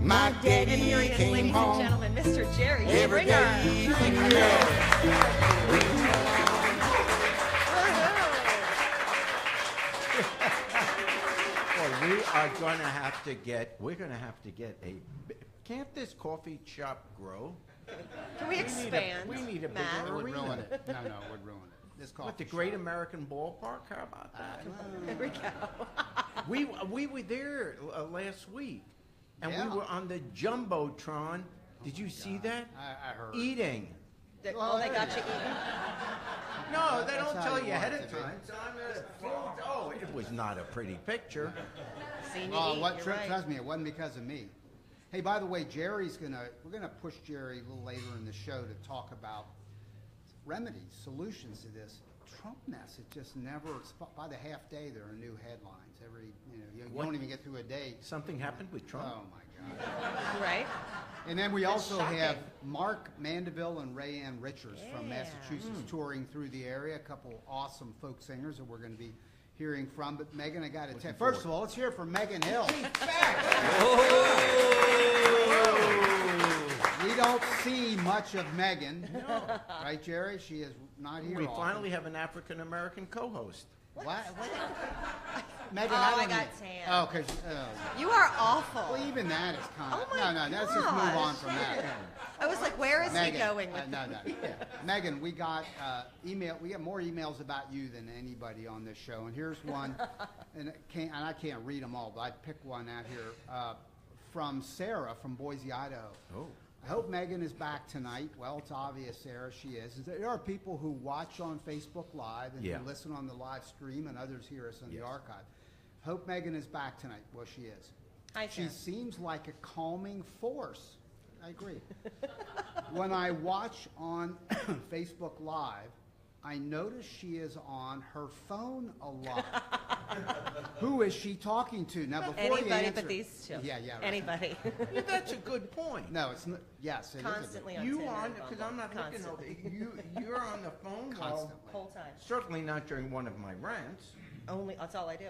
My daddy And here he is, came ladies and home gentlemen, Mr. Jerry every Springer. day. Well, we are going to have to get. We're going to have to get a. Can't this coffee shop grow? Can we expand, We need a bigger Matt? It would arena. ruin it. No, it would ruin it. This coffee With the Great shop. American Ballpark, how about that? There we go. We were there last week, and Yeah. we were on the jumbotron. Did you see that? I heard. Eating. Oh, they got you eating? No, they That's don't how tell you you want ahead it of to be. time. So I'm oh, it was not a pretty picture. Seen you Oh, eat, what you're trip right. trust me, it wasn't because of me. Hey, by the way, we're gonna push Jerry a little later in the show to talk about remedies, solutions to this Trump mess. It just never, by the half day, there are new headlines. You What? don't even get through a day. Something happened with Trump. Oh my God. Right? And then we That's also shocking. have Mark Mandeville and Raianne Richards from Yeah. Massachusetts touring through the area. A couple awesome folk singers that we're going to be hearing from. But Megan, I got to tell you, first of all, let's hear it from Megan Hill. We don't see much of Megan. No. Right, Jerry? She is not here We often. finally have an African American co-host. What? Megan, Oh, I I don't got need- tan. Oh, because... You are awful. well, even that is kind of... Oh, my no, let's just move gosh. on from that. I was like, where is Megan, he going with no. Megan, we got email. We got more emails about you than anybody on this show, and here's one, and I can't read them all, but I picked one out here from Sarah from Boise, Idaho. Oh. I hope Megan is back tonight. Well, it's obvious, Sarah, she is. There are people who watch on Facebook Live and Yeah. who listen on the live stream, and others hear us on Yes. the archive. Hope Megan is back tonight. Well, she is. Hi, She Sarah. seems like a calming force. I agree. When I watch on Facebook Live, I notice she is on her phone a lot. Who is she talking to? Now, before you Anybody answer, but these two. Yeah, right. Anybody. Yeah, that's a good point. No, it's not. Yes, it is a good- Constantly on You Tinder on and because Bumble. I'm not looking over. Constantly. You're on the phone. Well, Constantly. Whole time. certainly not during one of my rants. Only, that's all I do.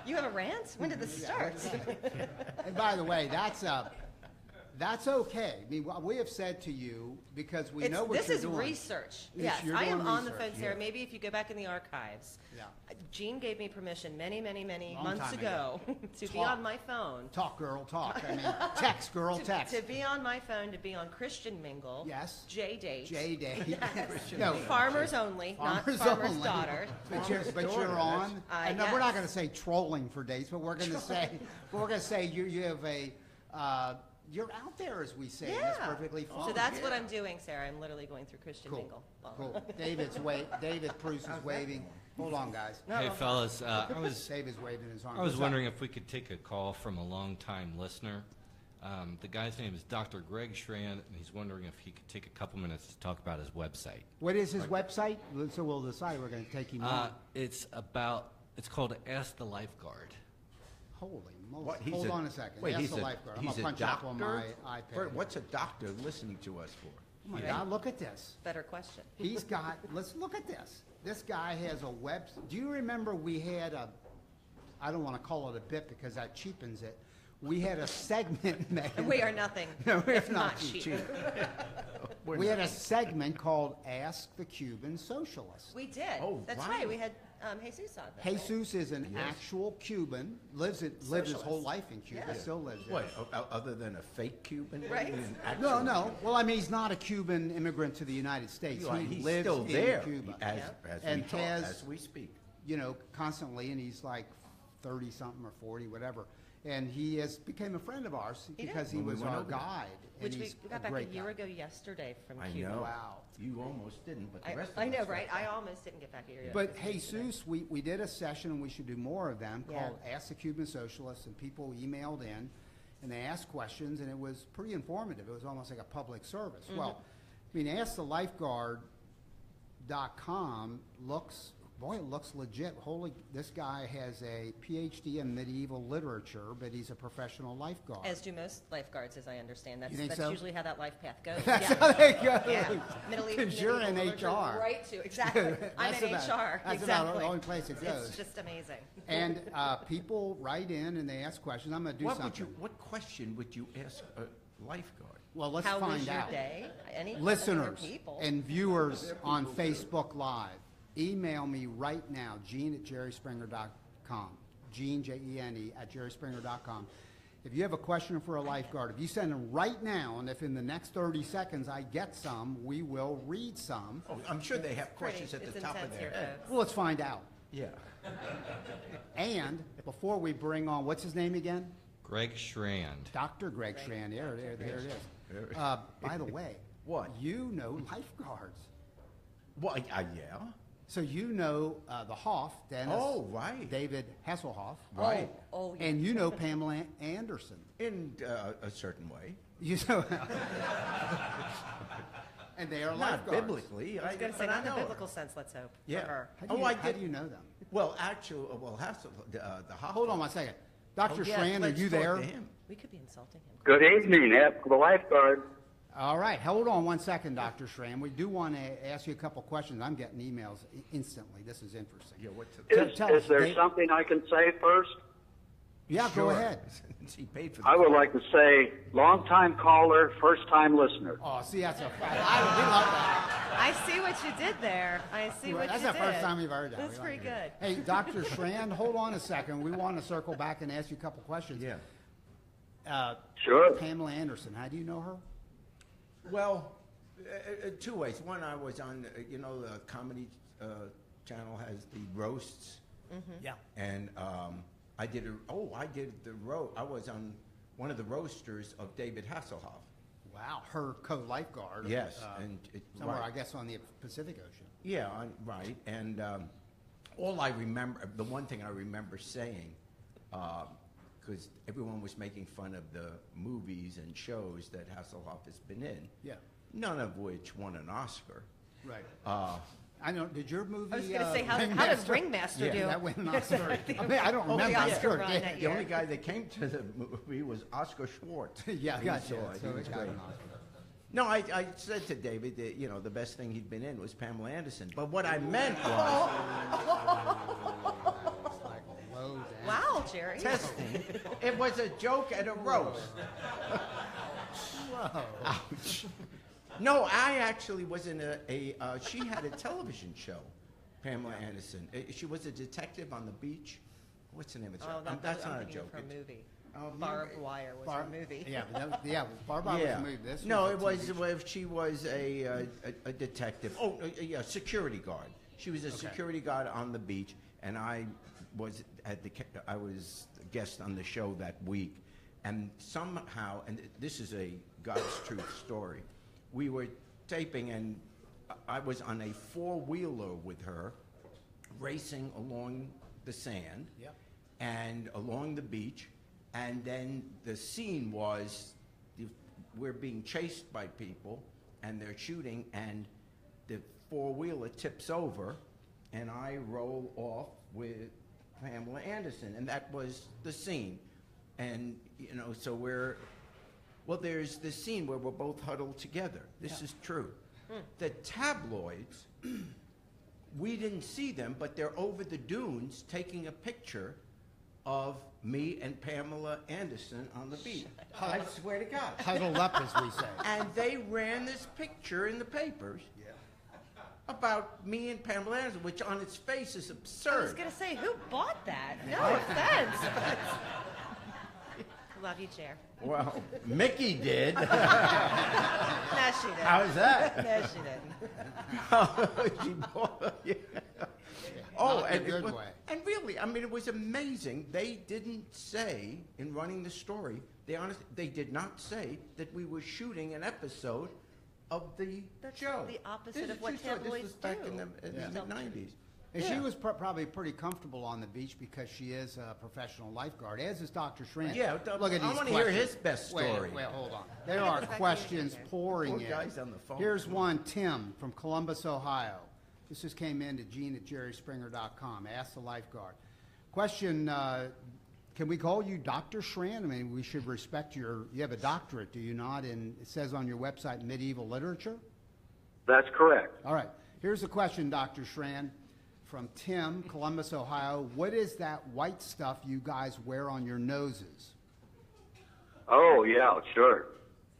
You have a rant? When did this start? And by the way, that's okay. I mean, what we have said to you, because we know what This you're is doing. research. Yes, Yes, you're I am doing on the research, phone, Sarah. yeah. Maybe if you go back in the archives. Yeah. Jean gave me permission many Long months time ago to be Talk. on my phone. Talk, girl, talk. I mean, text, girl, text. To be on my phone, to be on Christian Mingle. Yes. J-Date. J-Day. Yes. No, Farmers only, not Farmer's farmer's only. daughter. But you're daughter, on. that's- No, we're not yes. going to say trolling for dates, but we're going to say you have a you're out there, as we say. And that's Yeah. perfectly fine. So that's what I'm doing, Sarah. I'm literally going through Christian Cool. Mingle. Cool. David Bruce is waving. Hold on, guys. Hey, fellas, David's waving his arm. I was What's up? wondering if we could take a call from a longtime listener. The guy's name is Dr. Greg Schrand, and he's wondering if he could take a couple minutes to talk about his website. What is his website? So we'll decide we're going to take him on. It's called Ask the Lifeguard. Holy moly. What, he's Hold on a second. Wait, Ask he's the a lifeguard. I'm he's going a to punch up on doctor? my iPad. Wait, what's a doctor listening to us for? Oh my God, look at this. Better question. He's got, let's look at this. This guy has a web, do you remember we had I don't want to call it a bit because that cheapens it. We had a segment, Megan. We are nothing. No, we're if not not cheap. We had a segment called Ask the Cuban Socialist. We did. Oh, That's wow. right. We had Jesus on. That's right. Jesus is an actual Cuban, lived his Socialist. whole life in Cuba, Yeah. still lives there. What, other than a fake Cuban? Right. What do you mean, No, actual- no. Well, I mean, he's not a Cuban immigrant to the United States. He He's lives still in there Cuba. as, Yeah. as, And we talk, has- as we speak. You know, constantly, and he's like 30-something or 40, whatever. And he became a friend of ours He because did. he When we was went our over there. guide. And Which we he's got back a great year guy. ago yesterday from I Cuba. know. Wow. You almost didn't, but the rest of I us know, got right? I that. almost didn't get back a year ago. But Jesus, we did a session, and we should do more of them, Yeah. called Ask the Cuban Socialist, and people emailed in, and they asked questions, and it was pretty informative. It was almost like a public service. Mm-hmm. Well, I mean, AskTheLifeguard.com looks boy, it looks legit. Holy, this guy has a PhD in medieval literature, but he's a professional lifeguard. As do most lifeguards, as I understand. You think That's so? usually how that life path goes. That's yeah. how they go. Yeah. Middle East, 'Cause you're in medieval literature, HR. Right to, exactly. I'm That's in about- HR. that's exactly. about the only place it goes. It's just amazing. And people write in and they ask questions. I'm going to do something. What question would you ask a lifeguard? Well, let's How find was your out. day? Any Listeners people. and viewers on Facebook Live, email me right now, Gene@jerryspringer.com. Gene, Gene, @jerryspringer.com. If you have a question for a lifeguard, if you send them right now, and if in the next 30 seconds I get some, we will read some. Oh, I'm sure they have Pretty- questions at it's the top of intense their here, head. folks. Well, let's find out. Yeah. And before we bring on, what's his name again? Greg Schrand. Dr. Greg Schrand. There it is. By the way, What? You know lifeguards. Well, yeah. So you know the Hoff, Dennis. Oh, right. David Hasselhoff. Right. Oh, yeah. And you know Pamela Anderson. In a certain way. You know, and they are Not lifeguards. biblically. I was going to say, but I not in the know her. biblical sense, let's hope, Yeah. for her. How do you, I how did- do you know them? Well, actually, the Hoff. Hold on one second. Dr. Oh, yeah, Schrand, are let's you talk there? to him. We could be insulting him. Good evening, the lifeguard. All right. Hold on one second, Dr. Schrand. We do want to ask you a couple questions. I'm getting emails instantly. This is interesting. Yeah, what's the... Tell us, Is there Dave. something I can say first? Yeah, go Sure. ahead. Since he paid for the I would call. like to say, long-time caller, first-time listener. Oh, see, that's a we love that. I see what you did there. I see what That's you the did. first time we've heard that. That's We like pretty it. good. Hey, Dr. Schrand, hold on a second. We want to circle back and ask you a couple questions. Yeah. Sure. Pamela Anderson, how do you know her? Well, two ways. One, I was on, the comedy channel has the roasts. Yeah. And I did the roast. I was on one of the roasters of David Hasselhoff. Wow, her co-lifeguard. Yes, somewhere right. I guess on the Pacific Ocean. Yeah, right. And all I remember, the one thing I remember saying, because everyone was making fun of the movies and shows that Hasselhoff has been in, Yeah. none of which won an Oscar. Right. Uh, I know. Did your movie? I was going to say, how does Ringmaster Yeah, do? That win an Oscar. I mean, I don't Oh, the remember. I'm Oscar sure it run did. that the year. only guy that came to the movie was Oscar Schwartz. Yeah, He gotcha. saw it. So He was it got great. an Oscar. No, I said to David that, the best thing he'd been in was Pamela Anderson. But what I meant was It's like low down. Wow, Jerry. testing. It was a joke and a roast. Whoa. Ouch. No, I actually was in she had a television show, Pamela Anderson. She was a detective on the beach. What's the name of the show? Oh, That's I'm not a thinking joke. of her movie. Oh, Barbed Wire was her movie. Yeah, but Barbed Wire was a movie. This No, was it a was TV show. she was a detective. Oh, yeah, security guard. She was a security guard on the beach, and I was a guest on the show that week, and somehow, and this is a God's truth story, we were taping, and I was on a four-wheeler with her, racing along the sand, Yep. and along the beach. And then the scene was we're being chased by people, and they're shooting, and the four-wheeler tips over, and I roll off with Pamela Anderson, and that was the scene. And, so there's this scene where we're both huddled together. This is true. The tabloids, we didn't see them, but they're over the dunes taking a picture of me and Pamela Anderson on the beach. I swear to God. Huddled up, as we say. And they ran this picture in the papers about me and Pamela Anderson, which on its face is I was absurd. going to say, who bought that? No offense. Love you, Chair. Well, Mickey did. No, she didn't. How's that? No, she didn't. She bought, yeah. Not in a and good it was, way. and really, I mean, it was amazing. They didn't say in running the story. They did not say that we were shooting an episode of the That's show. the opposite This is of what true story. tabloids This was back in do. the Yeah. mid-90s. And she was probably pretty comfortable on the beach because she is a professional lifeguard, as is Dr. Schrand. Yeah, Look at I these wanna hear questions. his best story. Wait, hold on. There I are get the fact that you questions did. pouring Poor in. guy's on the phone. Here's one, Tim from Columbus, Ohio. This just came in to Gene@jerryspringer.com. Ask the lifeguard. Question, can we call you Dr. Schrand? I mean, we should respect you have a doctorate, do you not? And it says on your website, medieval literature? That's correct. All right. Here's a question, Dr. Schrand, from Tim, Columbus, Ohio. What is that white stuff you guys wear on your noses? Oh, yeah, sure.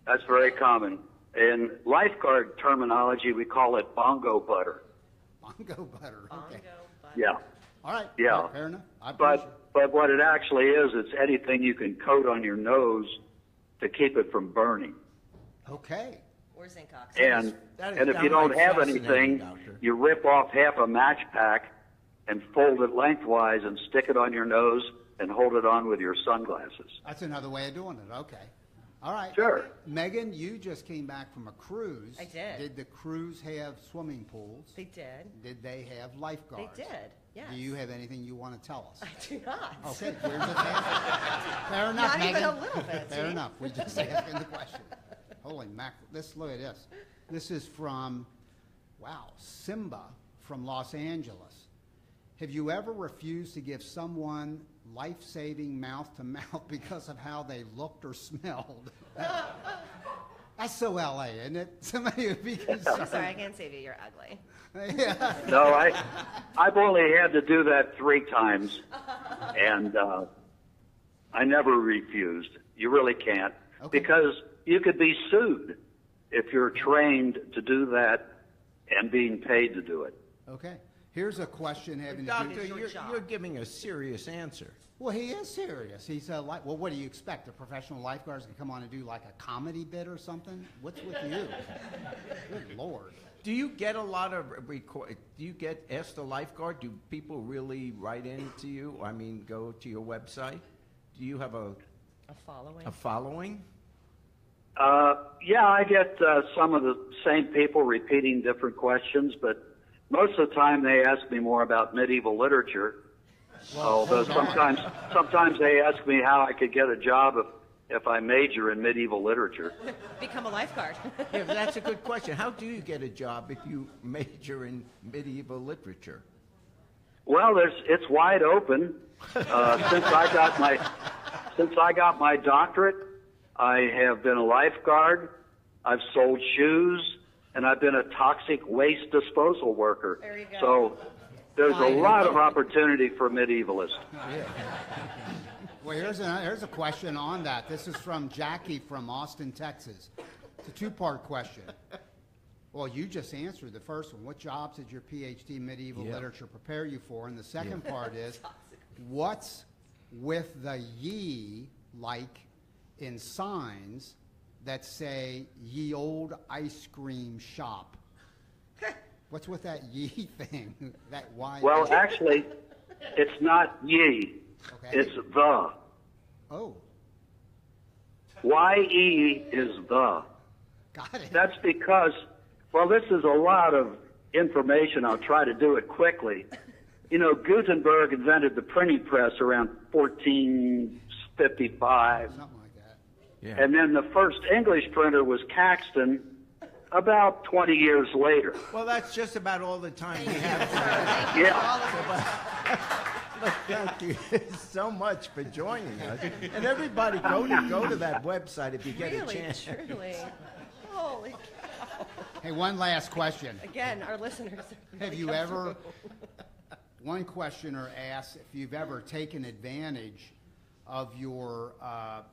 That's very common. In lifeguard terminology, we call it bongo butter. Bongo butter. Okay. Yeah. All right. Yeah. Fair enough. I appreciate it. But what it actually is, it's anything you can coat on your nose to keep it from burning. Okay. Or zinc oxide. And if you don't have anything, Doctor. you rip off half a match pack and fold it lengthwise and stick it on your nose and hold it on with your sunglasses. That's another way of doing it. Okay. All right. Sure. Megan, you just came back from a cruise. I did. Did the cruise have swimming pools? They did. Did they have lifeguards? They did. Yes. Do you have anything you want to tell us? I do not. Okay, we're just asking. Fair enough, Not Megan. even a little bit. Fair see? enough. We're just asking the question. Holy mackerel. Look at this. This is from, Simba from Los Angeles. Have you ever refused to give someone life-saving mouth-to-mouth because of how they looked or smelled? That's so LA, isn't it? Somebody would be concerned. I'm sorry, I can't save you. You're ugly. Yeah. No, I've only had to do that 3 times, and I never refused. You really can't, Okay. because you could be sued if you're trained to do that and being paid to do it. Okay. Here's a question having to Doctor, do. you're giving a serious answer. Well, he is serious. He's like, well, what do you expect? The professional lifeguards can come on and do like a comedy bit or something? What's with you? Good Lord. Do you get a lot of do you get asked a lifeguard? Do people really write into you? I mean, go to your website? Do you have A following. a following? Yeah, I get some of the same people repeating different questions, but most of the time they ask me more about medieval literature. Although sometimes they ask me how I could get a job if I major in medieval literature. Become a lifeguard. Yeah, but that's a good question. How do you get a job if you major in medieval literature? Well, it's wide open. Since I got my doctorate, I have been a lifeguard. I've sold shoes, and I've been a toxic waste disposal worker. There you go. So there's a lot of opportunity for medievalists. Well, here's a question on that. This is from Jackie from Austin, Texas. It's a 2-part question. Well, you just answered the first one. What jobs did your PhD in medieval literature prepare you for? And the second part is, what's with the ye like in signs that say ye old ice cream shop? What's with that ye thing? That why? Well, actually, it's not ye. Okay. It's the. Oh, Y-E is the. got it. That's because, well, this is a lot of information. I'll try to do it quickly. You know, Gutenberg invented the printing press around 1455. Something like that. Yeah. And then the first English printer was Caxton about 20 years later. Well, that's just about all the time we have. Yeah. Thank you so much for joining us. And everybody, go to that website if you get a Really, chance. truly. Holy cow. Hey, one last question. Again, our listeners are really Have you come ever, through. one questioner asked if you've ever taken advantage of your,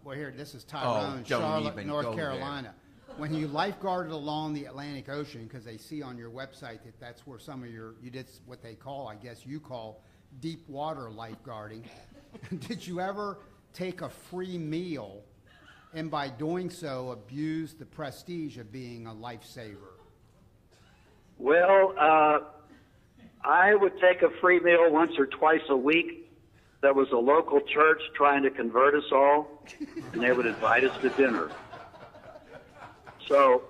well, here, this is Tyrone, don't Charlotte, even North go there. Carolina. When you lifeguarded along the Atlantic Ocean, because they see on your website that that's where some of you did what they call, I guess you call, deep water lifeguarding. Did you ever take a free meal and by doing so abuse the prestige of being a lifesaver? Well, I would take a free meal once or twice a week. There was a local church trying to convert us all, and they would invite us to dinner. So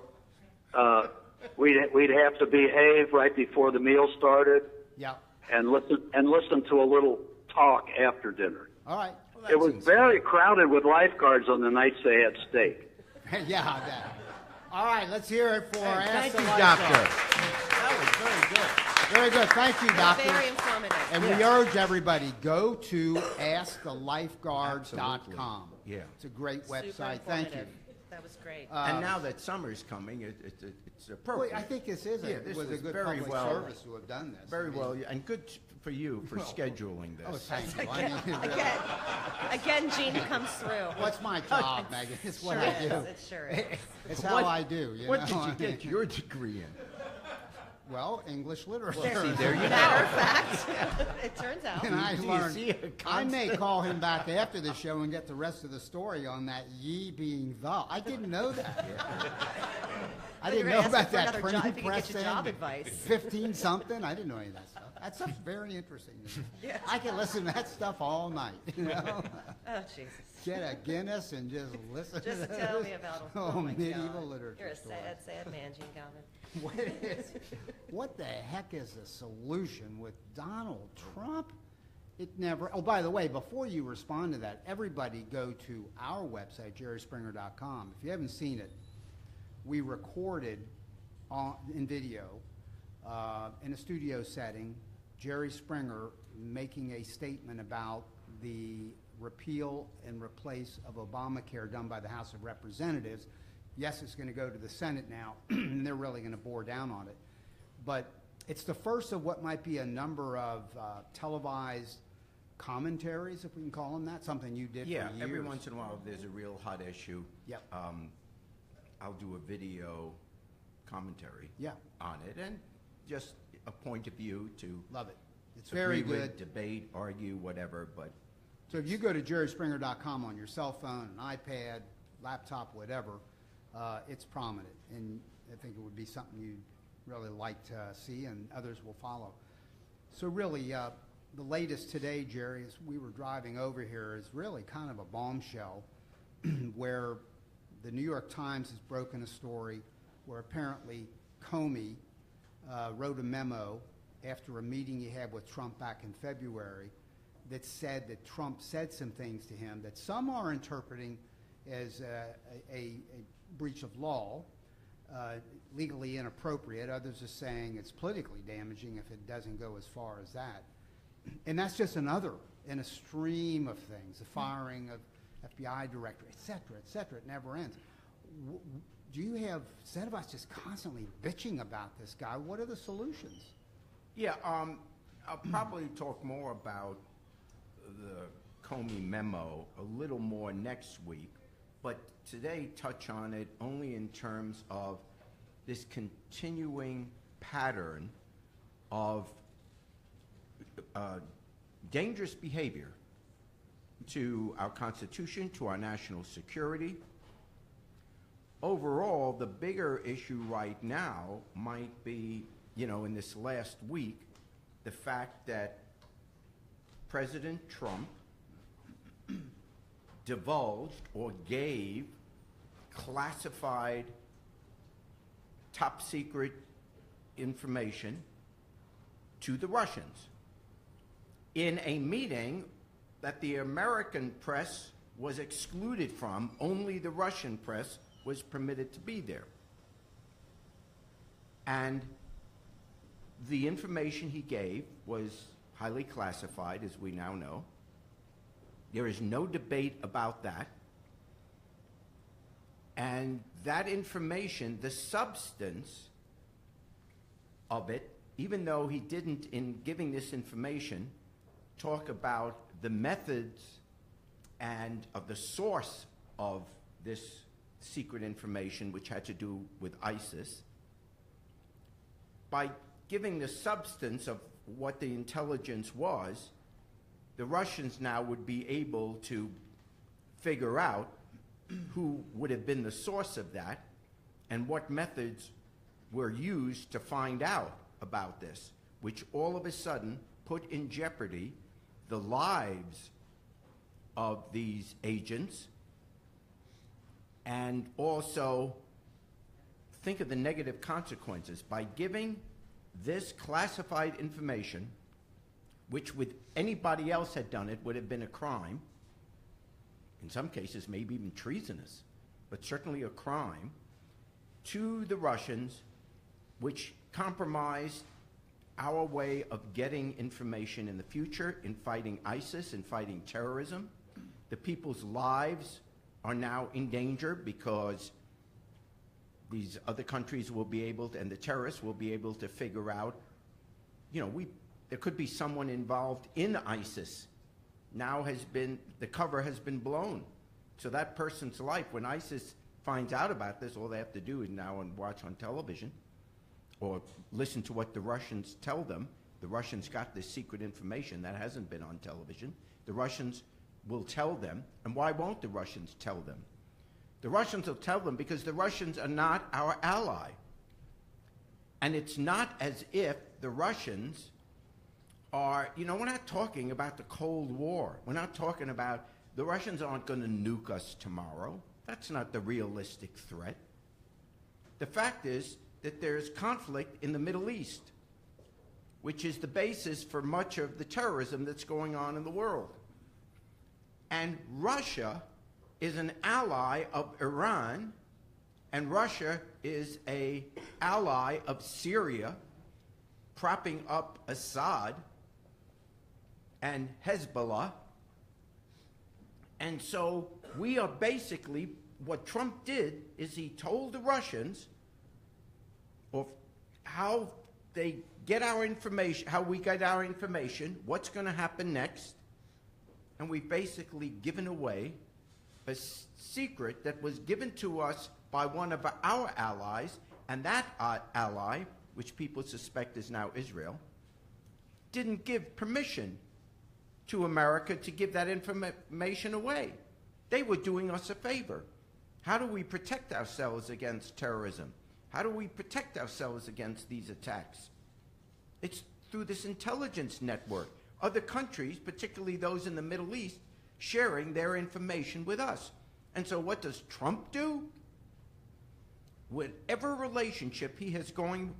we'd have to behave right before the meal started, Yeah. and listen to a little talk after dinner. All right. It was very crowded with lifeguards on the nights they had steak. Yeah, I bet. All right, let's hear it for Ask Thank the you, Lifeguard. Doctor. That was very good. Very good. Thank you, Doctor. Very informative. And we urge everybody, go to askthelifeguard.com. Yeah. It's a great Super website. Thank you. informative. That was great. And now that summer's coming, it's Well, appropriate. I think this is Yeah, this was a was good very public well- service to have done this. Very I mean, well, and good for you for scheduling Oh, this. thank you. I mean, really. Again, Gene comes through. What's my job, Megan? It's what Sure I do. is. It sure is. It's how I do. You What know? did you get your degree in? Well, English literature. See, there you Matter go. of fact, it turns out. And I Do you learned. see a I may constant- call him back after the show and get the rest of the story on that ye being the. I didn't know that. I thought you didn't were know gonna about ask for that another printing job, if you could press get your thing. job advice. 15 something. I didn't know any of that stuff. That stuff's very interesting to me. Yeah. I can listen to that stuff all night. You know, Oh, Jesus. get a Guinness and just listen. Just to tell this. me about it. Oh, my medieval God. literature. You're a story. sad, sad man, Gene Galvin. What the heck is the solution with Donald Trump? It never. Oh, by the way, before you respond to that, everybody go to our website, jerryspringer.com. If you haven't seen it, we recorded in video in a studio setting, Jerry Springer making a statement about the repeal and replace of Obamacare done by the House of Representatives. Yes, it's going to go to the Senate now, and they're really going to bore down on it. But it's the first of what might be a number of televised commentaries, if we can call them that, something you did Yeah, for years. every once in a while, if there's a real hot issue. Yep. I'll do a video commentary Yeah. on it, and just a point of view to Love it. It's very agree with, good. debate, argue, whatever, but So if you go to jerryspringer.com on your cell phone, an iPad, laptop, whatever, it's prominent. And I think it would be something you'd really like to see, and others will follow. So really, the latest today, Jerry, as we were driving over here, is really kind of a bombshell where the New York Times has broken a story where apparently Comey wrote a memo after a meeting he had with Trump back in February that said that Trump said some things to him that some are interpreting as a breach of law, legally inappropriate. Others are saying it's politically damaging if it doesn't go as far as that. And that's just another in a stream of things, the firing of FBI director, et cetera, it never ends. Do you have, instead of us just constantly bitching about this guy, what are the solutions? yeah, I'll probably talk more about the Comey memo a little more next week, but today touch on it only in terms of this continuing pattern of dangerous behavior to our Constitution, to our national security. Overall, the bigger issue right now might be, in this last week, the fact that President Trump divulged or gave classified, top secret information to the Russians in a meeting that the American press was excluded from. Only the Russian press was permitted to be there. And the information he gave was highly classified, as we now know. There is no debate about that. And that information, the substance of it, even though he didn't, in giving this information, talk about the methods and of the source of this secret information, which had to do with ISIS, by giving the substance of what the intelligence was, the Russians now would be able to figure out who would have been the source of that and what methods were used to find out about this, which all of a sudden put in jeopardy the lives of these agents. And also think of the negative consequences by giving this classified information, which with anybody else had done it would have been a crime, in some cases maybe even treasonous, but certainly a crime, to the Russians, which compromised our way of getting information in the future, in fighting ISIS, in fighting terrorism. The people's lives are now in danger because these other countries will be able to, and the terrorists will be able to figure out, there could be someone involved in ISIS. Now the cover has been blown. So that person's life, when ISIS finds out about this, all they have to do is now watch on television or listen to what the Russians tell them. The Russians got this secret information that hasn't been on television. The Russians will tell them. And why won't the Russians tell them? The Russians will tell them because the Russians are not our ally. And it's not as if the Russians are, we're not talking about the Cold War. We're not talking about the Russians aren't going to nuke us tomorrow. That's not the realistic threat. The fact is that there's conflict in the Middle East, which is the basis for much of the terrorism that's going on in the world. And Russia is an ally of Iran, and Russia is an ally of Syria, propping up Assad and Hezbollah. And so we are basically, what Trump did is he told the Russians of how they get our information, how we get our information, what's going to happen next, and we've basically given away a secret that was given to us by one of our allies, and that ally, which people suspect is now Israel, didn't give permission to America to give that information away. They were doing us a favor. How do we protect ourselves against terrorism? How do we protect ourselves against these attacks? It's through this intelligence network. Other countries, particularly those in the Middle East, sharing their information with us. And so what does Trump do? Whatever relationship he has going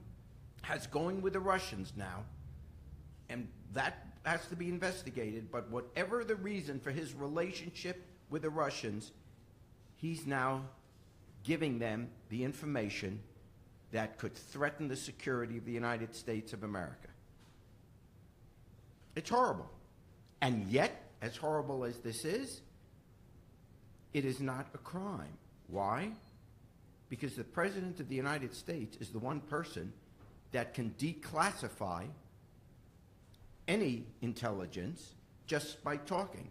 with the Russians now, and that has to be investigated, but whatever the reason for his relationship with the Russians, he's now giving them the information that could threaten the security of the United States of America. It's horrible. And yet, as horrible as this is, it is not a crime. Why? Because the President of the United States is the one person that can declassify any intelligence just by talking.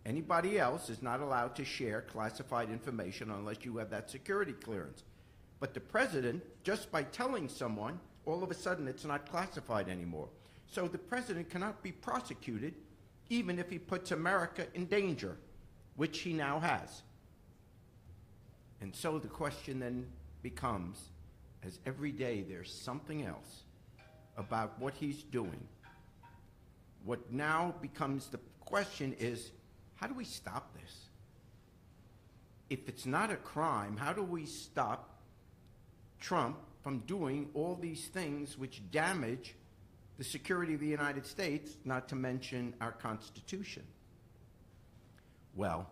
Anybody else is not allowed to share classified information unless you have that security clearance. But the President, just by telling someone, all of a sudden it's not classified anymore. So the President cannot be prosecuted even if he puts America in danger, which he now has. And so the question then becomes, as every day there's something else about what he's doing, what now becomes the question is, how do we stop this? If it's not a crime, how do we stop Trump from doing all these things which damage the security of the United States, not to mention our Constitution? Well,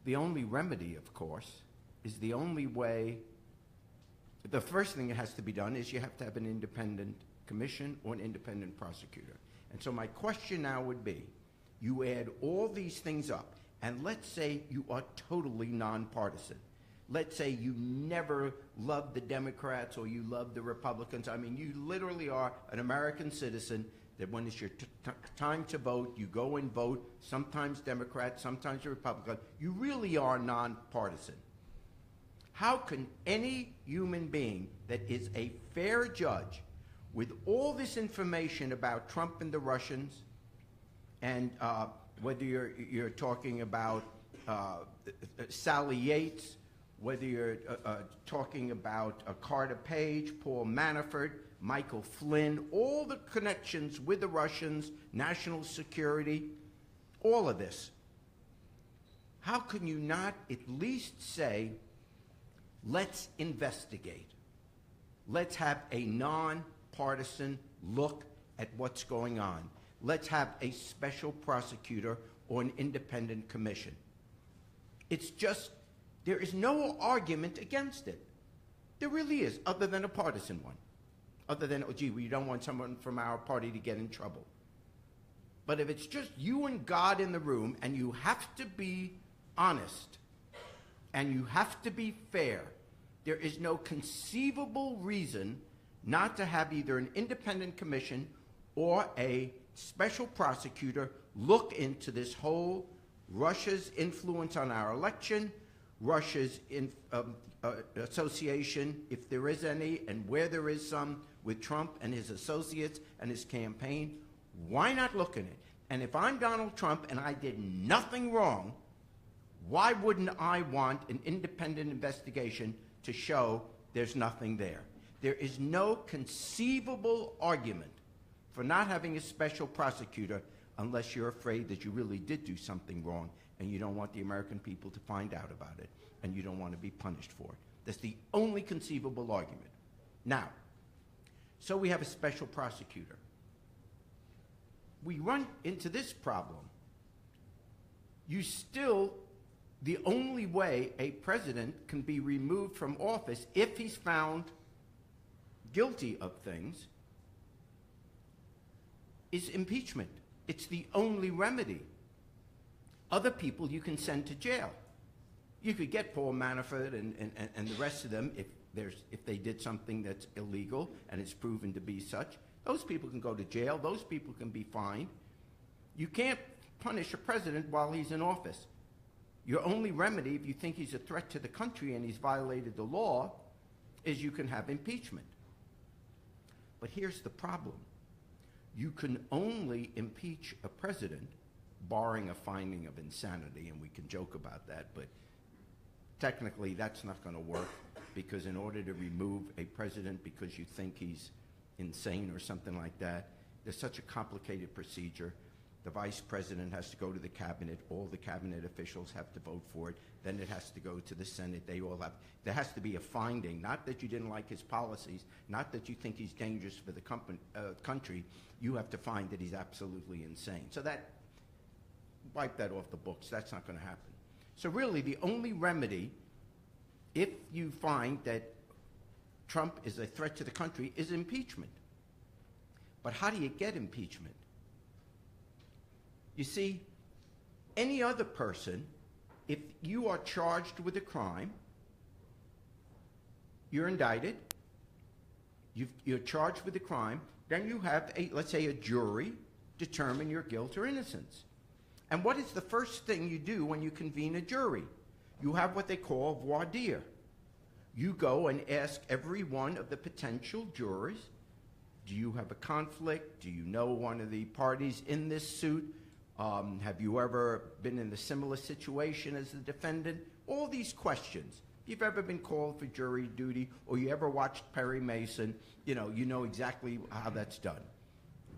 the only remedy, of course, is the only way. The first thing that has to be done is you have to have an independent commission or an independent prosecutor. And so my question now would be, you add all these things up, and let's say you are totally nonpartisan. Let's say you never loved the Democrats or you love the Republicans. I mean, you literally are an American citizen that when it's your time to vote, you go and vote, sometimes Democrat, sometimes Republican. You really are nonpartisan. How can any human being that is a fair judge with all this information about Trump and the Russians, and whether you're talking about Sally Yates, whether you're talking about Carter Page, Paul Manafort, Michael Flynn, all the connections with the Russians, national security, all of this. How can you not at least say, let's investigate. Let's have a nonpartisan look at what's going on. Let's have a special prosecutor or an independent commission. It's just, there is no argument against it. There really is, other than a partisan one. other than, oh, gee, we don't want someone from our party to get in trouble. But if it's just you and God in the room, and you have to be honest, and you have to be fair, there is no conceivable reason not to have either an independent commission or a special prosecutor look into this whole Russia's influence on our election, Russia's association, if there is any, and where there is some, with Trump and his associates and his campaign. Why not look in it? And if I'm Donald Trump and I did nothing wrong, why wouldn't I want an independent investigation to show there's nothing there? There is no conceivable argument for not having a special prosecutor unless you're afraid that you really did do something wrong and you don't want the American people to find out about it and you don't want to be punished for it. That's the only conceivable argument. Now, so we have a special prosecutor. We run into this problem. The only way a president can be removed from office if he's found guilty of things is impeachment. It's the only remedy. Other people you can send to jail. You could get Paul Manafort and the rest of them if they did something that's illegal and it's proven to be such. Those people can go to jail. Those people can be fined. You can't punish a president while he's in office. Your only remedy, if you think he's a threat to the country and he's violated the law, is you can have impeachment. But here's the problem. You can only impeach a president, barring a finding of insanity, and we can joke about that, but technically that's not going to work, because in order to remove a president because you think he's insane or something like that, there's such a complicated procedure. The vice president has to go to the cabinet. All the cabinet officials have to vote for it. Then it has to go to the Senate. There has to be a finding, not that you didn't like his policies, not that you think he's dangerous for the country. You have to find that he's absolutely insane. So wipe that off the books. That's not going to happen. So really, the only remedy, if you find that Trump is a threat to the country, is impeachment. But how do you get impeachment? You see, any other person, if you are charged with a crime, you're indicted, you're charged with a crime, then you have, let's say, a jury determine your guilt or innocence. And what is the first thing you do when you convene a jury? You have what they call voir dire. You go and ask every one of the potential jurors, do you have a conflict? Do you know one of the parties in this suit? Have you ever been in a similar situation as the defendant? All these questions. If you've ever been called for jury duty or you ever watched Perry Mason, you know exactly how that's done.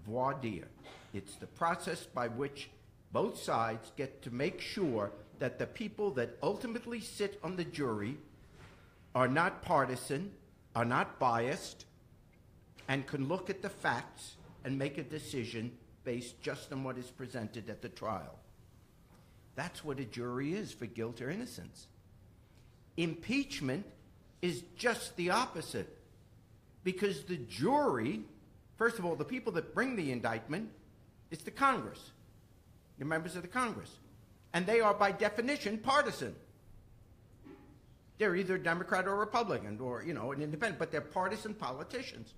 Voir dire. It's the process by which both sides get to make sure that the people that ultimately sit on the jury are not partisan, are not biased, and can look at the facts and make a decision based just on what is presented at the trial. That's what a jury is for guilt or innocence. Impeachment is just the opposite, because the jury, first of all, the people that bring the indictment, it's the Congress, the members of the Congress, and they are by definition partisan. They're either Democrat or Republican or, an independent, but they're partisan politicians.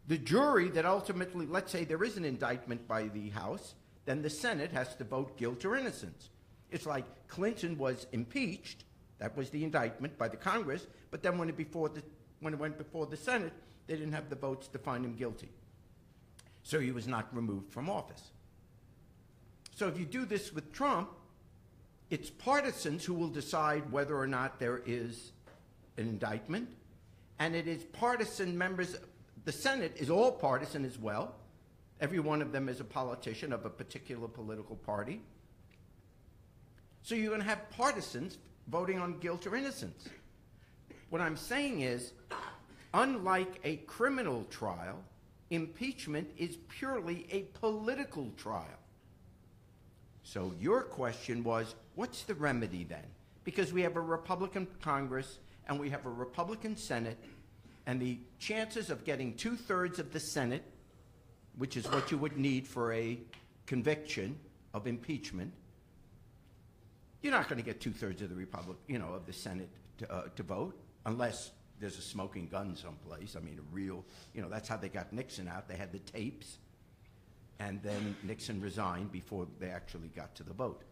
The jury that ultimately, let's say there is an indictment by the House, then the Senate has to vote guilt or innocence. It's like Clinton was impeached, that was the indictment by the Congress, but then when it went before the Senate, they didn't have the votes to find him guilty. So he was not removed from office. So if you do this with Trump, it's partisans who will decide whether or not there is an indictment, and it is partisan members. The Senate is all partisan as well. Every one of them is a politician of a particular political party. So you're going to have partisans voting on guilt or innocence. What I'm saying is, unlike a criminal trial, impeachment is purely a political trial. So your question was, what's the remedy then? Because we have a Republican Congress and we have a Republican Senate, And the chances of getting 2/3 of the Senate, which is what you would need for a conviction of impeachment, you're not going to get 2/3 of the of the Senate to vote unless there's a smoking gun someplace. I mean, a real, that's how they got Nixon out. They had the tapes, and then Nixon resigned before they actually got to the vote.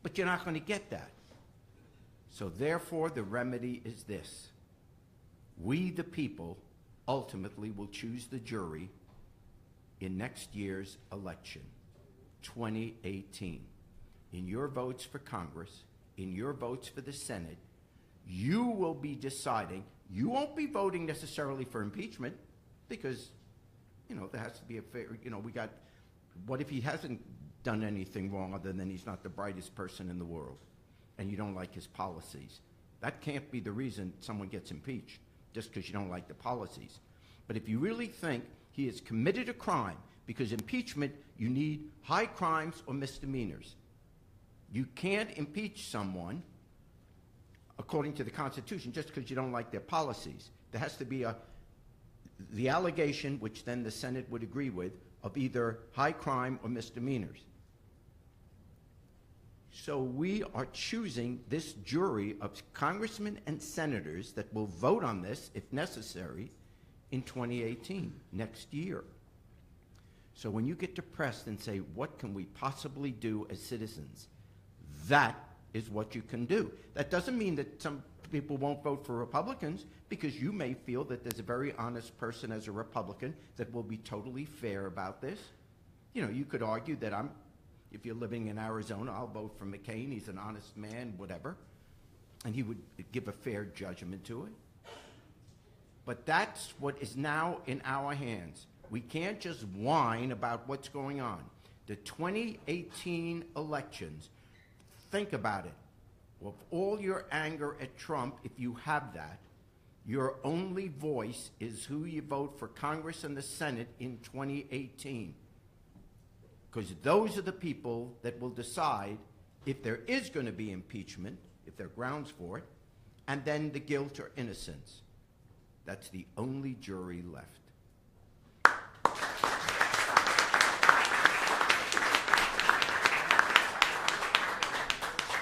But you're not going to get that. So therefore, the remedy is this. We, the people, ultimately will choose the jury in next year's election, 2018. In your votes for Congress, in your votes for the Senate, you will be deciding. You won't be voting necessarily for impeachment because, there has to be a fair, what if he hasn't done anything wrong other than he's not the brightest person in the world and you don't like his policies? That can't be the reason someone gets impeached, just because you don't like the policies. But if you really think he has committed a crime, because impeachment, you need high crimes or misdemeanors. You can't impeach someone, according to the Constitution, just because you don't like their policies. There has to be the allegation, which then the Senate would agree with, of either high crime or misdemeanors. So we are choosing this jury of congressmen and senators that will vote on this, if necessary, in 2018, next year. So when you get depressed and say, what can we possibly do as citizens? That is what you can do. That doesn't mean that some people won't vote for Republicans, because you may feel that there's a very honest person as a Republican that will be totally fair about this. You could argue that if you're living in Arizona, I'll vote for McCain. He's an honest man, whatever. And he would give a fair judgment to it. But that's what is now in our hands. We can't just whine about what's going on. The 2018 elections, think about it. With all your anger at Trump, if you have that, your only voice is who you vote for Congress and the Senate in 2018. Because those are the people that will decide if there is going to be impeachment, if there are grounds for it, and then the guilt or innocence. That's the only jury left.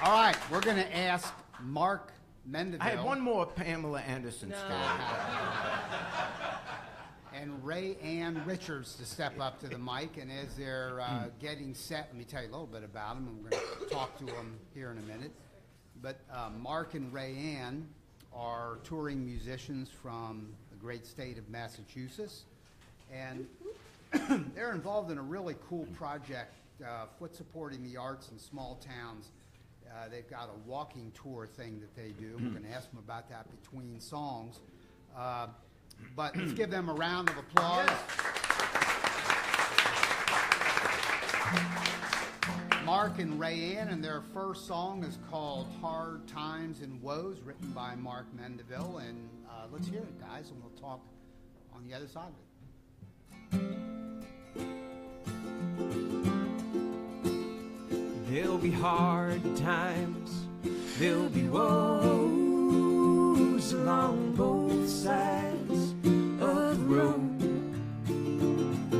All right, we're going to ask Mark Mandeville. I have one more Pamela Anderson story. And Raianne Richards to step up to the mic. And as they're getting set, let me tell you a little bit about them, and we're going to talk to them here in a minute. But Mark and Raianne are touring musicians from the great state of Massachusetts. And they're involved in a really cool project, foot supporting the arts in small towns. They've got a walking tour thing that they do. We're going to ask them about that between songs. But let's give them a round of applause. Mark and Raianne, and their first song is called Hard Times and Woes, written by Mark Mandeville. And let's hear it, guys, and we'll talk on the other side of it. There'll be hard times, there'll be woes along both sides of the road.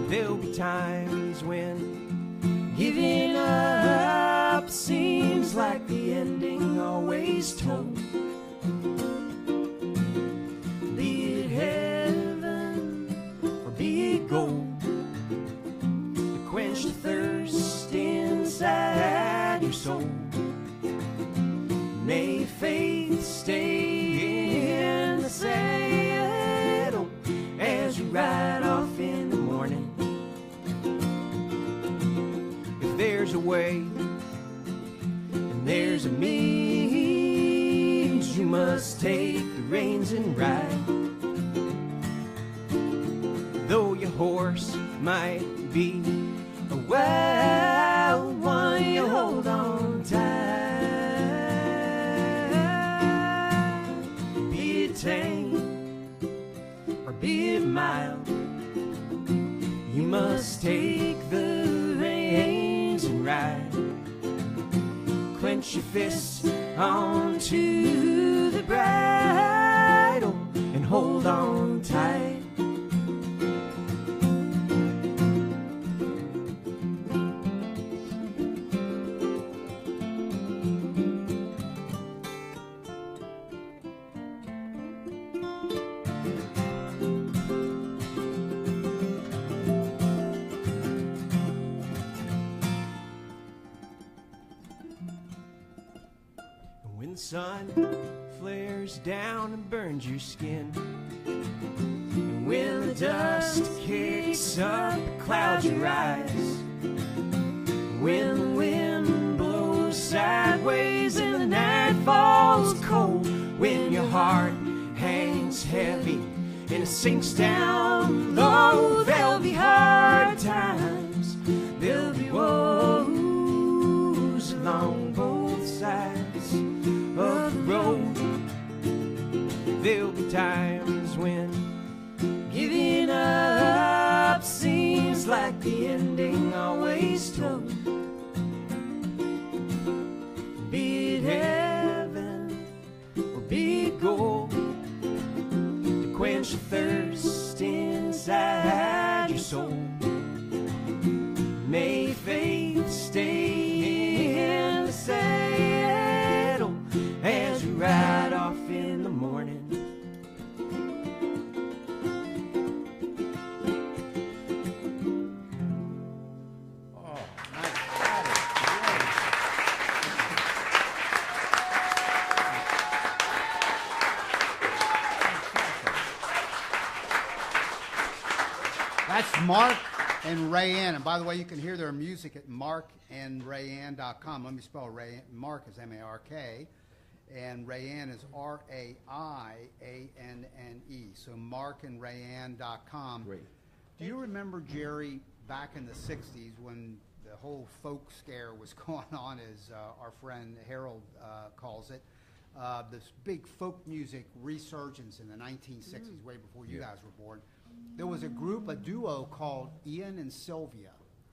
There'll be times when giving up seems like the ending always told. Be it heaven or be it gold, to quench the thirst inside your soul. May faith stay in the saddle as you ride off in the morning. If there's a way and there's a means, you must take the reins and ride. Though your horse might be a wild one, you hold on tight. Be it tame or be it mild, you must take the reins and ride. Clench your fists onto the bridle and hold when the sun flares down and burns your skin, and when the dust kicks up, clouds your eyes, when the wind blows sideways and the night falls cold, when your heart hangs heavy and it sinks down low, there'll be hard times, there'll be woes along both sides of the road. There'll be times when giving up seems like the ending always told. Be it heaven or be it gold, to quench the thirst inside your soul. May faith stay in the saddle as we ride off in the morning. Oh, That's Mark and Raianne. And by the way, you can hear their music at markandraianne.com. Let me spell Raianne. Mark is M-A-R-K, and Raianne is R-A-I-A-N-N-E. So markandraianne.com. Great. Do you remember, Jerry, back in the 60s when the whole folk scare was going on, as our friend Harold calls it, this big folk music resurgence in the 1960s, way before you guys were born? There was a duo called Ian and Sylvia.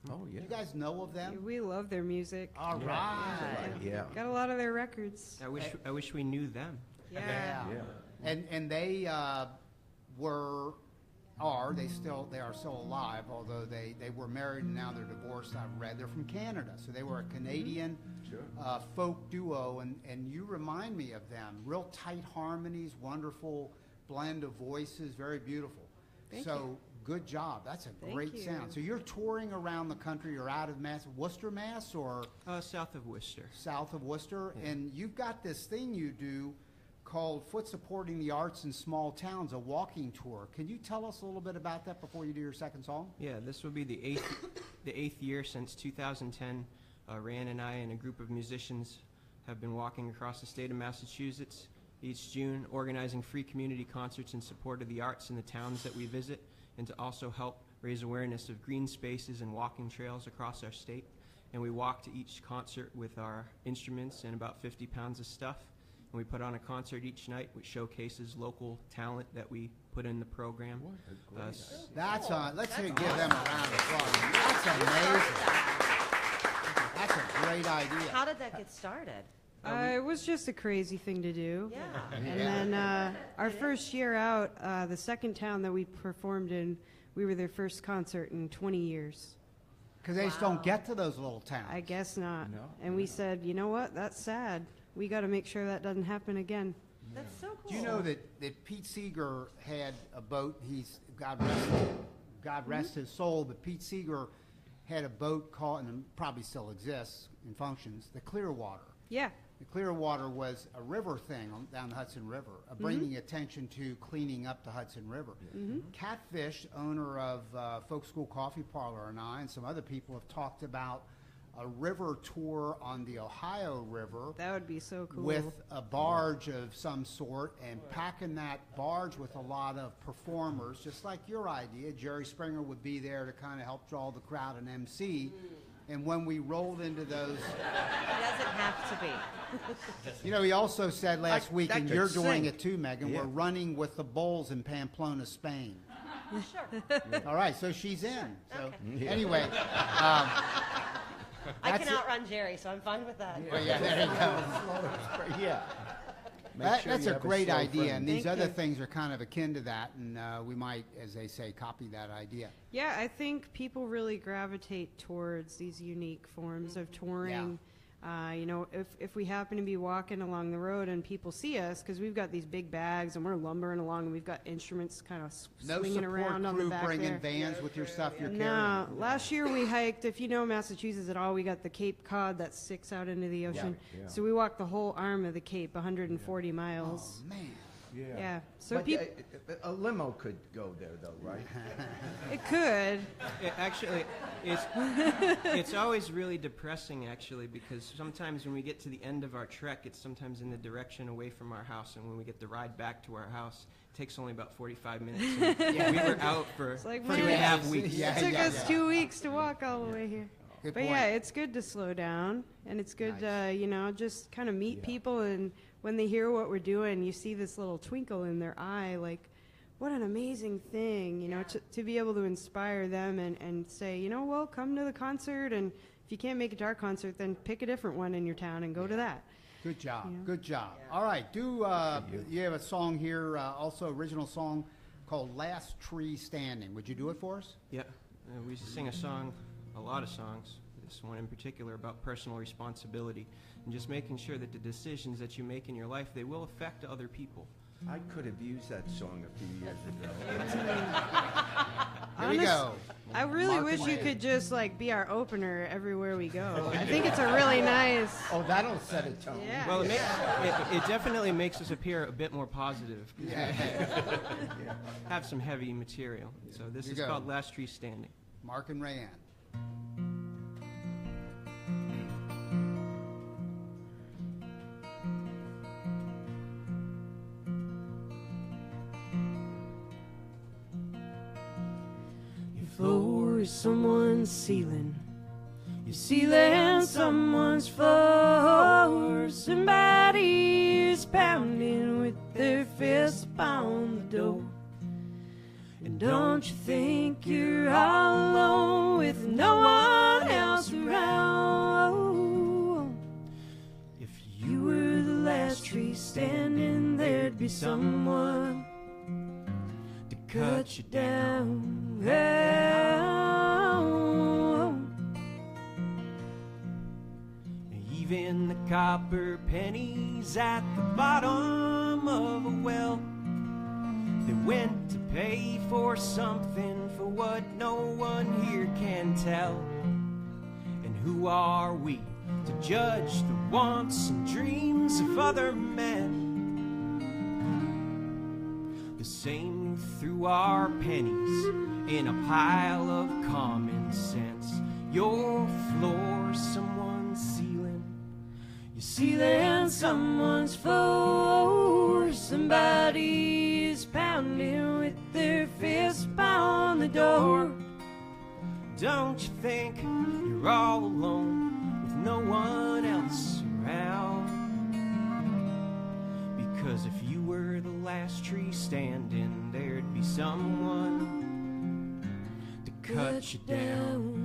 Oh, yeah. You guys know of them? We love their music. All right. Yeah. Got a lot of their records. I wish we knew them. Yeah. And they they are still alive, although they were married and now they're divorced, I've read. They're from Canada, so they were a Canadian folk duo, and you remind me of them. Real tight harmonies, wonderful blend of voices, very beautiful. Thank you. Good job. That's a Thank great you. sound. So you're touring around the country. You're out of Worcester, Mass, or South of Worcester. south of Worcester, Yeah. and you've got this thing you do called Foot Supporting the Arts in Small Towns, a walking tour. Can you tell us a little bit about that before you do your second song? Yeah, this will be the eighth year since 2010. Raianne and I and a group of musicians have been walking across the state of Massachusetts each June, organizing free community concerts in support of the arts in the towns that we visit, and to also help raise awareness of green spaces and walking trails across our state. And we walk to each concert with our instruments and about 50 pounds of stuff. And we put on a concert each night which showcases local talent that we put in the program. That's on. Let's give them a round of applause. That's amazing. That's a great idea. How did that get started? It was just a crazy thing to do. Yeah. And then our first year out, the second town that we performed in, we were their first concert in 20 years. Because they just don't get to those little towns. I guess not. No. And we said, you know what? That's sad. We got to make sure that doesn't happen again. That's so cool. Do you know that Pete Seeger had a boat? He's God rest his soul. But Pete Seeger had a boat called, and it probably still exists and functions, the Clearwater. Yeah. The Clearwater was a river thing down the Hudson River, bringing attention to cleaning up the Hudson River. Catfish, owner of Folk School Coffee Parlor, and I and some other people have talked about a river tour on the Ohio River That would be so cool. with a barge of some sort, and packing that barge with a lot of performers, just like your idea. Jerry Springer would be there to kind of help draw the crowd and MC. And when we rolled into those, It doesn't have to be. you know, he also said last week, that and could you're doing sing. it too, Megan, Yeah. we're running with the bulls in Pamplona, Spain. Sure. All right, so she's in. So Okay. anyway, I That's can it. outrun Jerry, so I'm fine with that. well, yeah, there you go. Yeah. That's a great idea, and these Thank other you. things are kind of akin to that, and we might, as they say, copy that idea. Yeah, I think people really gravitate towards these unique forms of touring. If we happen to be walking along the road and people see us, because we've got these big bags and we're lumbering along and we've got instruments kind of No swinging support around on the crew back bringing there. vans with your stuff you're No, carrying. last year we hiked, if you know Massachusetts at all, we got the Cape Cod that sticks out into the ocean. Yeah. So we walked the whole arm of the Cape, 140 miles. Oh, man. Yeah. So But people, a limo could go there, though, right? it could. Actually, it's always really depressing, actually, because sometimes when we get to the end of our trek, it's sometimes in the direction away from our house, and when we get the ride back to our house, it takes only about 45 minutes. And we were out for like, 2.5 man, weeks. Yeah, It took yeah, us yeah. 2 weeks to walk all the way here. Good But point. yeah, it's good to slow down, and it's good Nice. to, just kind of meet Yeah. people, and when they hear what we're doing, you see this little twinkle in their eye, like, what an amazing thing, to be able to inspire them and say, well, come to the concert, and if you can't make it to our concert, then pick a different one in your town and go to that. Good job. Yeah. Good job. All right. You have a song here, also original song called Last Tree Standing. Would you do it for us? Yeah, we sing a lot of songs, this one in particular, about personal responsibility and just making sure that the decisions that you make in your life, they will affect other people. I could have used that song a few years ago. Here we go. I really Mark wish and you Raianne. could just be our opener everywhere we go. I think it's a really nice. Oh, that'll set a tone. Yeah. Well, it definitely makes us appear a bit more positive. Have some heavy material. So this Here is you go. called Last Tree Standing. Mark and Raianne. Your floor is someone's ceiling. Your ceiling, someone's floor. Somebody is pounding with their fist upon the door. And don't you think you're all alone with no one else around? If you were the last tree standing, there'd be someone to cut you down. Even the copper pennies at the bottom of a well, they went to pay for something for what no one here can tell. And who are we to judge the wants and dreams of other men? The same threw our pennies in a pile of common sense. Your floor, someone's ceiling. Your ceiling, someone's floor. Somebody is pounding with their fist upon the door. Don't you think you're all alone with no one else around? Because if you were the last tree standing, there'd be someone to cut you down.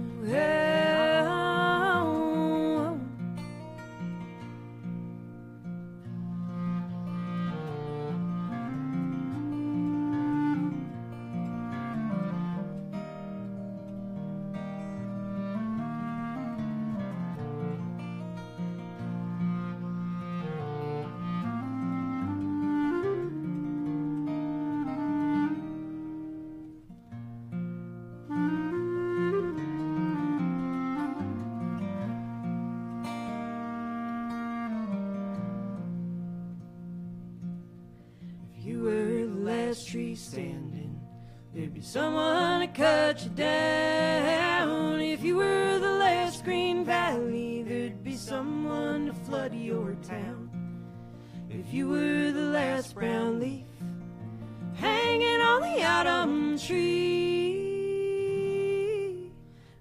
If you were the last tree standing, there'd be someone to cut you down. If you were the last green valley, there'd be someone to flood your town. If you were the last brown leaf hanging on the autumn tree,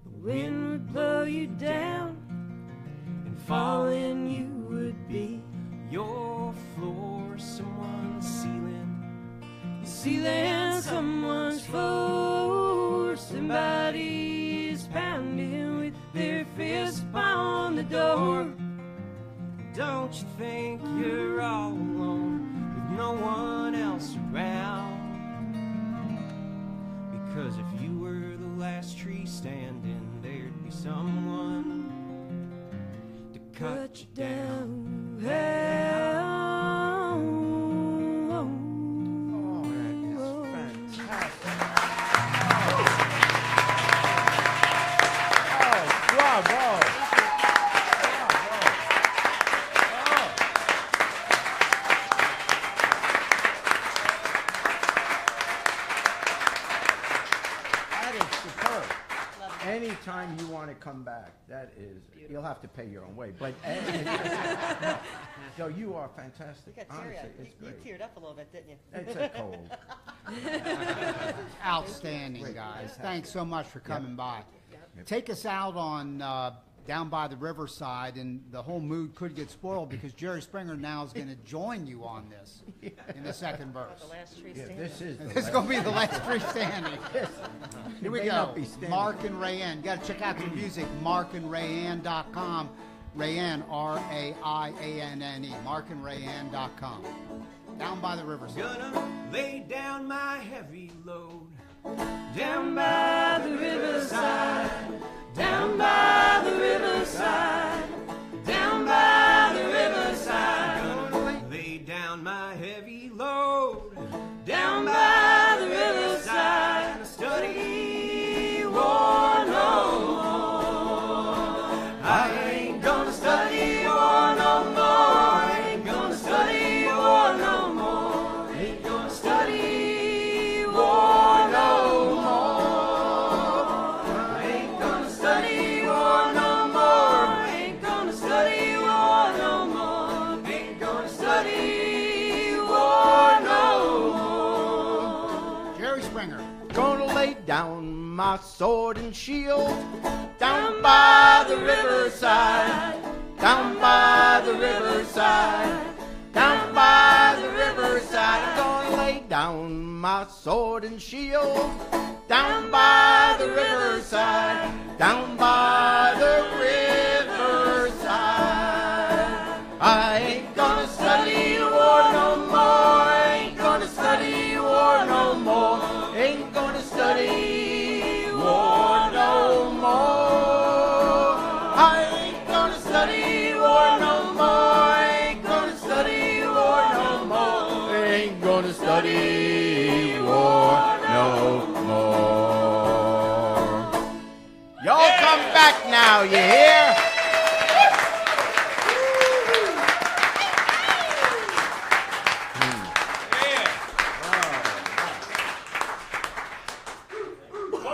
the wind would blow you down, and falling you would be. Your floor, someone's ceiling. Your ceiling, someone's floor. Somebody is pounding with their fist upon the door. Don't you think you're all alone with no one else around? Because if you were the last tree standing, there'd be someone to cut you down. Oh, that is fantastic. Oh, bravo. That is superb. Anytime you want to come back, that is, you'll have to pay your own way. But no, you are fantastic. You got Honestly, teary-eyed. it's You great. teared up a little bit, didn't you? It's a cold. Outstanding, guys. Thanks so much for coming by. Take us out on down by the riverside, and the whole mood could get spoiled because Jerry Springer now is going to join you on this in the second verse. The last tree Yeah, standing. this is the This is going to be the last three standing. Here we may go. not be standing. Mark and Raianne. Got to check out their music, markandrayanne.com. Raianne, R-A-I-A-N-N-E. markandrayanne.com. Down by the riverside. Gonna lay down my heavy load down by the riverside, down by the riverside, down by the riverside. Gonna lay down my heavy load down by the riverside and study war no more. I ain't gonna study war no more. Ain't gonna study war no more. Ain't gonna study war no more. Ain't gonna study war no more. Ain't gonna study war no more. Ain't gonna study war no more. Jerry Springer. Gonna lay down my sword and shield down by the riverside, down by the riverside, down by the riverside. Gonna lay down my sword and shield down by the riverside, down by the riverside. I ain't gonna study war no more. Ain't gonna study war no more. Ain't gonna study war no more. I ain't gonna study war no more. Ain't gonna study war no more. Ain't gonna study war no more. Y'all come back now, you hear?